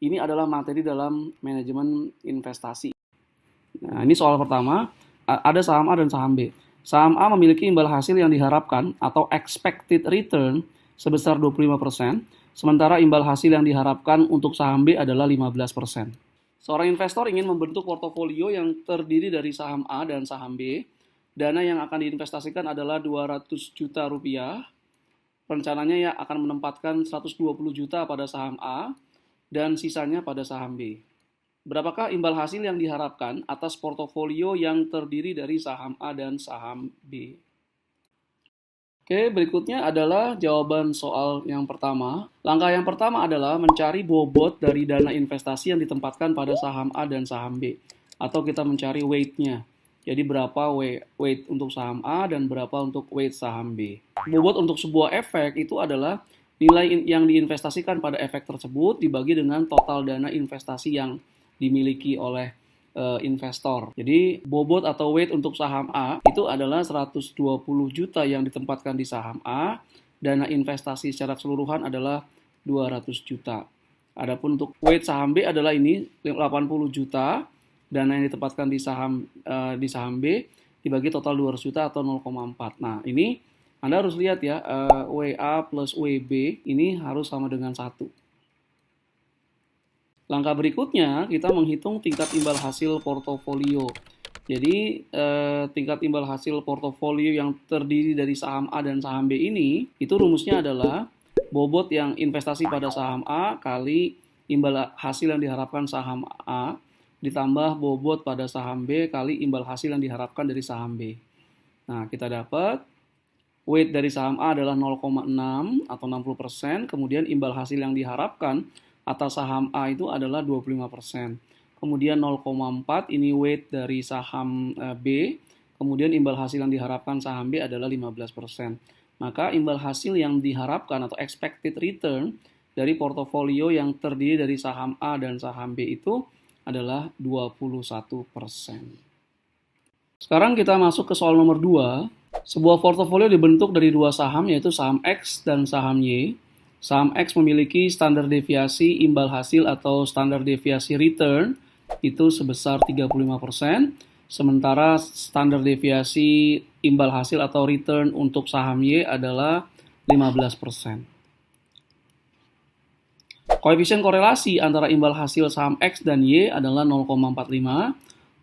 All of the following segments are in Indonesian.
Ini adalah materi dalam manajemen investasi. Nah, ini soal pertama, ada saham A dan saham B. Saham A memiliki imbal hasil yang diharapkan atau expected return sebesar 25%, sementara imbal hasil yang diharapkan untuk saham B adalah 15%. Seorang investor ingin membentuk portofolio yang terdiri dari saham A dan saham B. Dana yang akan diinvestasikan adalah 200 juta rupiah. Rencananya ya akan menempatkan 120 juta pada saham A dan sisanya pada saham B. Berapakah imbal hasil yang diharapkan atas portofolio yang terdiri dari saham A dan saham B? Oke, berikutnya adalah jawaban soal yang pertama. Langkah yang pertama adalah mencari bobot dari dana investasi yang ditempatkan pada saham A dan saham B. Atau kita mencari weight-nya. Jadi berapa weight untuk saham A dan berapa untuk weight saham B. Bobot untuk sebuah efek itu adalah nilai yang diinvestasikan pada efek tersebut dibagi dengan total dana investasi yang dimiliki oleh investor. Jadi bobot atau weight untuk saham A itu adalah 120 juta yang ditempatkan di saham A. Dana investasi secara keseluruhan adalah 200 juta. Adapun untuk weight saham B adalah ini 80 juta. Dana yang ditempatkan di saham B dibagi total 200 juta atau 0,4. Nah, ini Anda harus lihat ya, WA plus WB ini harus sama dengan 1. Langkah berikutnya, kita menghitung tingkat imbal hasil portofolio. Jadi, tingkat imbal hasil portofolio yang terdiri dari saham A dan saham B ini, itu rumusnya adalah bobot yang investasi pada saham A kali imbal hasil yang diharapkan saham A, ditambah bobot pada saham B kali imbal hasil yang diharapkan dari saham B. Nah, kita dapat weight dari saham A adalah 0,6 atau 60%, kemudian imbal hasil yang diharapkan atas saham A itu adalah 25%. Kemudian 0,4 ini weight dari saham B, kemudian imbal hasil yang diharapkan saham B adalah 15%. Maka imbal hasil yang diharapkan atau expected return dari portofolio yang terdiri dari saham A dan saham B itu adalah 21%. Sekarang kita masuk ke soal nomor 2. Sebuah portofolio dibentuk dari dua saham, yaitu saham X dan saham Y. Saham X memiliki standar deviasi imbal hasil atau standar deviasi return itu sebesar 35%, sementara standar deviasi imbal hasil atau return untuk saham Y adalah 15%. Koefisien korelasi antara imbal hasil saham X dan Y adalah 0,45.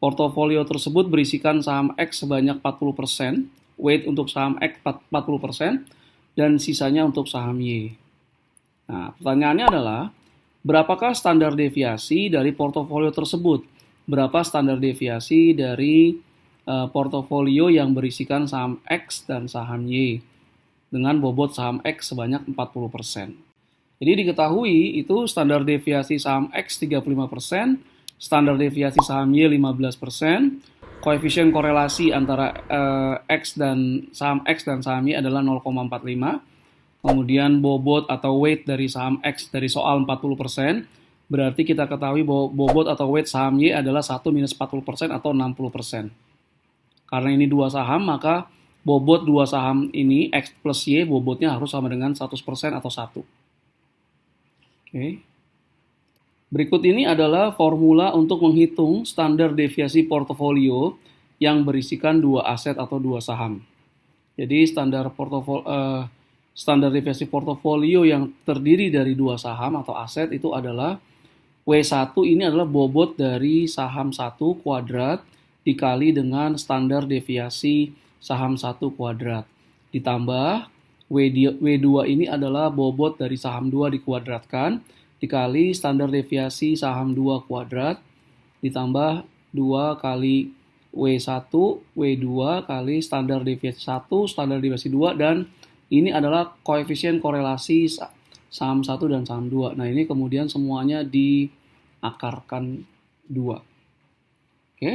Portofolio tersebut berisikan saham X sebanyak 40%, weight untuk saham X 40%, dan sisanya untuk saham Y. Nah, pertanyaannya adalah, berapakah standar deviasi dari portofolio tersebut? Berapa standar deviasi dari portofolio yang berisikan saham X dan saham Y dengan bobot saham X sebanyak 40%? Jadi diketahui itu standar deviasi saham X 35%, standar deviasi saham Y 15%, koefisien korelasi antara saham X dan saham Y adalah 0,45. Kemudian bobot atau weight dari saham X dari soal 40%, berarti kita ketahui bahwa bobot atau weight saham Y adalah 1 minus 40% atau 60%. Karena ini dua saham, maka bobot dua saham ini X plus Y bobotnya harus sama dengan 100% atau 1. Oke. Berikut ini adalah formula untuk menghitung standar deviasi portofolio yang berisikan dua aset atau dua saham. Jadi standar deviasi portofolio yang terdiri dari dua saham atau aset itu adalah W1 ini adalah bobot dari saham 1 kuadrat dikali dengan standar deviasi saham 1 kuadrat. Ditambah W2 ini adalah bobot dari saham 2 dikuadratkan dikali standar deviasi saham 2 kuadrat ditambah 2 kali W1, W2 kali standar deviasi 1, standar deviasi 2, dan ini adalah koefisien korelasi saham 1 dan saham 2. Nah, ini kemudian semuanya diakarkan 2. Oke.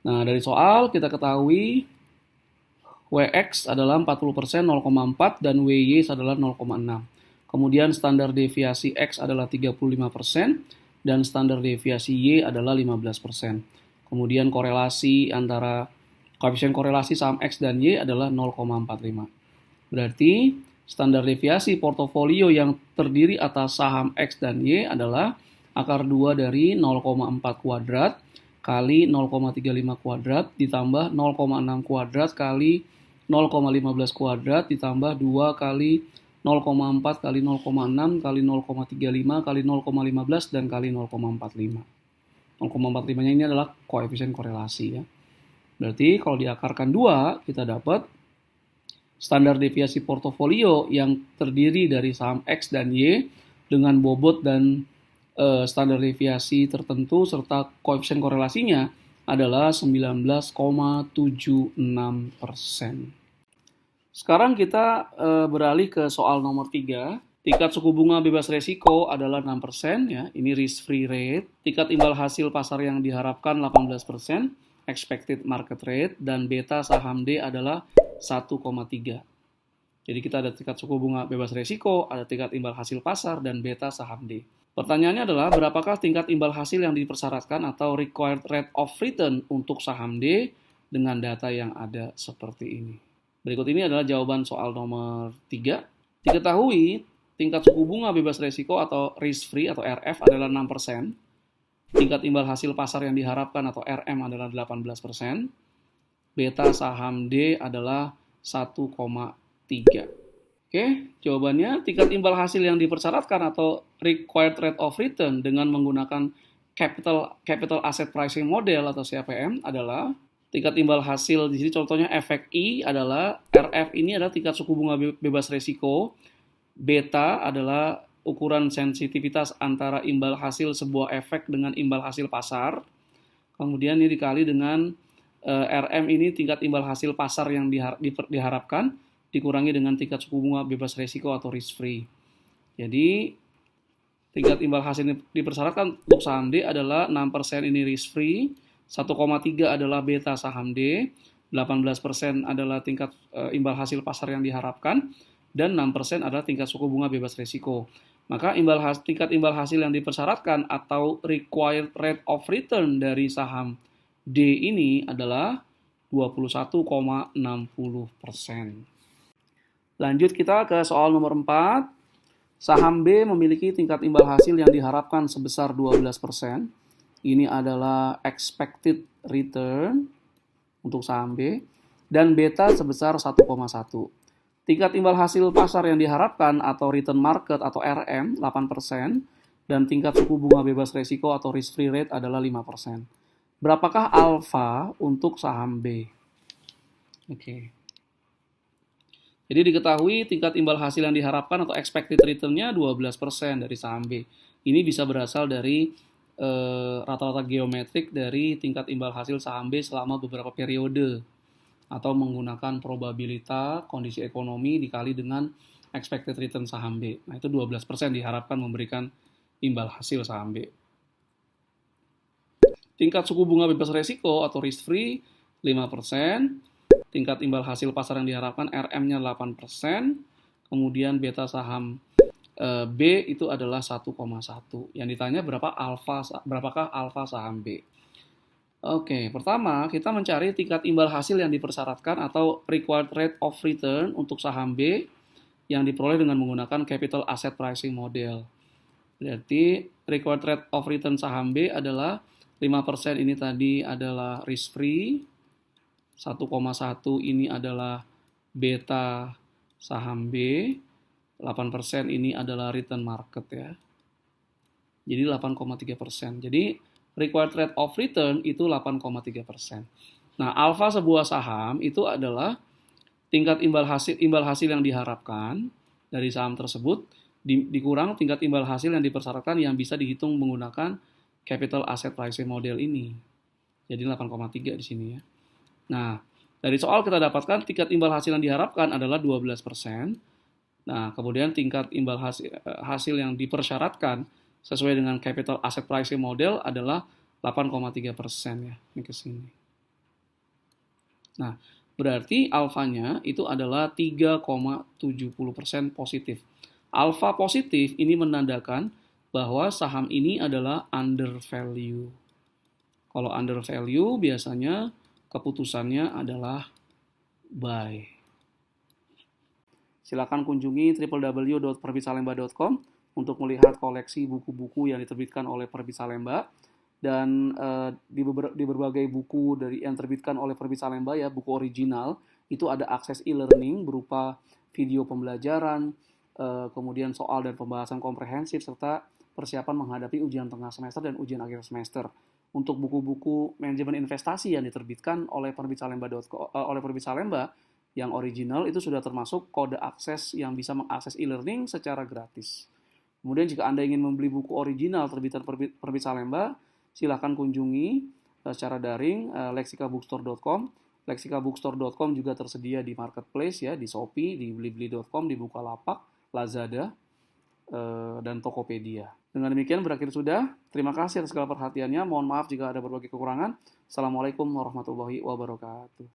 Nah, dari soal kita ketahui WX adalah 40%, 0,4, dan WY adalah 0,6. Kemudian standar deviasi X adalah 35%, dan standar deviasi Y adalah 15%. Kemudian koefisien korelasi saham X dan Y adalah 0,45. Berarti standar deviasi portofolio yang terdiri atas saham X dan Y adalah Akar 2 dari 0,4 kuadrat kali 0,35 kuadrat ditambah 0,6 kuadrat kali 0,15 kuadrat ditambah 2 kali 0,4 kali 0,6 kali 0,35 kali 0,15 dan kali 0,45. 0,45-nya ini adalah koefisien korelasi ya. Berarti kalau diakarkan 2, kita dapat standar deviasi portofolio yang terdiri dari saham X dan Y dengan bobot dan standar deviasi tertentu serta koefisien korelasinya adalah 19,76%. Sekarang kita beralih ke soal nomor 3. Tingkat suku bunga bebas resiko adalah 6%, ya. Ini risk free rate. Tingkat imbal hasil pasar yang diharapkan 18%, expected market rate, dan beta saham D adalah 1,3. Jadi kita ada tingkat suku bunga bebas resiko, ada tingkat imbal hasil pasar, dan beta saham D. Pertanyaannya adalah berapakah tingkat imbal hasil yang dipersyaratkan atau required rate of return untuk saham D dengan data yang ada seperti ini. Berikut ini adalah jawaban soal nomor 3. Diketahui tingkat suku bunga bebas resiko atau risk free atau RF adalah 6%. Tingkat imbal hasil pasar yang diharapkan atau RM adalah 18%. Beta saham D adalah 1,3. Oke, jawabannya tingkat imbal hasil yang dipersyaratkan atau required rate of return dengan menggunakan capital asset pricing model atau CAPM adalah tingkat imbal hasil di sini contohnya efek I adalah RF ini adalah tingkat suku bunga bebas resiko, beta adalah ukuran sensitivitas antara imbal hasil sebuah efek dengan imbal hasil pasar. Kemudian ini dikali dengan RM ini tingkat imbal hasil pasar yang diharapkan dikurangi dengan tingkat suku bunga bebas resiko atau risk free. Jadi tingkat imbal hasil dipersyaratkan untuk saham D adalah 6% ini risk free, 1,3 adalah beta saham D, 18% adalah tingkat imbal hasil pasar yang diharapkan, dan 6% adalah tingkat suku bunga bebas risiko. Maka tingkat imbal hasil yang dipersyaratkan atau required rate of return dari saham D ini adalah 21,60%. Lanjut kita ke soal nomor 4. Saham B memiliki tingkat imbal hasil yang diharapkan sebesar 12%. Ini adalah expected return untuk saham B, dan beta sebesar 1,1. Tingkat imbal hasil pasar yang diharapkan atau return market atau RM 8%, dan tingkat suku bunga bebas resiko atau risk free rate adalah 5%. Berapakah alfa untuk saham B? Oke. Jadi diketahui tingkat imbal hasil yang diharapkan atau expected return-nya 12% dari saham B. Ini bisa berasal dari rata-rata geometrik dari tingkat imbal hasil saham B selama beberapa periode atau menggunakan probabilitas kondisi ekonomi dikali dengan expected return saham B. Nah, itu 12% diharapkan memberikan imbal hasil saham B. Tingkat suku bunga bebas resiko atau risk free 5%, tingkat imbal hasil pasar yang diharapkan RM-nya 8%, kemudian beta saham B itu adalah 1,1. Yang ditanya berapakah alfa saham B? Oke, pertama kita mencari tingkat imbal hasil yang dipersyaratkan atau required rate of return untuk saham B yang diperoleh dengan menggunakan capital asset pricing model. Berarti required rate of return saham B adalah 5% ini tadi adalah risk free, 1,1 ini adalah beta saham B, 8% ini adalah return market ya. Jadi 8,3%. Jadi required rate of return itu 8,3%. Nah, alfa sebuah saham itu adalah tingkat imbal hasil yang diharapkan dari saham tersebut dikurang tingkat imbal hasil yang dipersyaratkan yang bisa dihitung menggunakan capital asset pricing model ini. Jadi 8,3 di sini ya. Nah, dari soal kita dapatkan tingkat imbal hasil yang diharapkan adalah 12%. Nah, kemudian tingkat imbal hasil yang dipersyaratkan sesuai dengan capital asset pricing model adalah 8,3% ya. Ini ke sini. Nah, berarti alfanya itu adalah 3,70% positif. Alfa positif ini menandakan bahwa saham ini adalah under value. Kalau under value biasanya keputusannya adalah buy. Silakan kunjungi www.perbitsalemba.com untuk melihat koleksi buku-buku yang diterbitkan oleh Penerbit Salemba. Dan di berbagai buku yang terbitkan oleh Penerbit Salemba ya, buku original, itu ada akses e-learning berupa video pembelajaran, kemudian soal dan pembahasan komprehensif, serta persiapan menghadapi ujian tengah semester dan ujian akhir semester. Untuk buku-buku manajemen investasi yang diterbitkan oleh Penerbit Salemba yang original itu sudah termasuk kode akses yang bisa mengakses e-learning secara gratis. Kemudian jika Anda ingin membeli buku original terbitan Penerbit Salemba, silakan kunjungi secara daring lexikabookstore.com. Lexikabookstore.com juga tersedia di marketplace ya, di Shopee, di blibli.com, di Bukalapak, Lazada, dan Tokopedia. Dengan demikian berakhir sudah. Terima kasih atas segala perhatiannya. Mohon maaf jika ada berbagai kekurangan. Assalamualaikum warahmatullahi wabarakatuh.